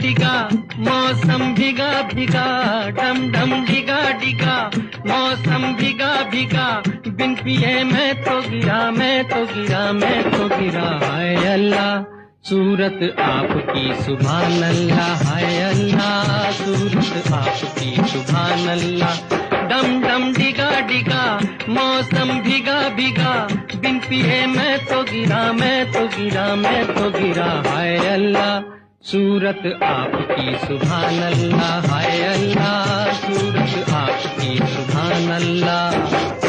डिगा मौसम भीगा भीगा, डम डम डिगा डिगा मौसम भीगा भीगा, बिन पिए मैं तो गिरा, मैं तो गिरा, मैं तो गिरा। हाय अल्लाह सूरत आपकी सुभान अल्लाह, हाय अल्लाह सूरत आपकी सुभान अल्लाह। डम डम डिगा डिगा मौसम भीगा भीगा, बिन पिए मैं तो गिरा, मैं तो गिरा, मैं तो गिरा। हाय अल्लाह सूरत आपकी सुभान अल्लाह, हाय अल्लाह सूरत आपकी सुभान अल्लाह।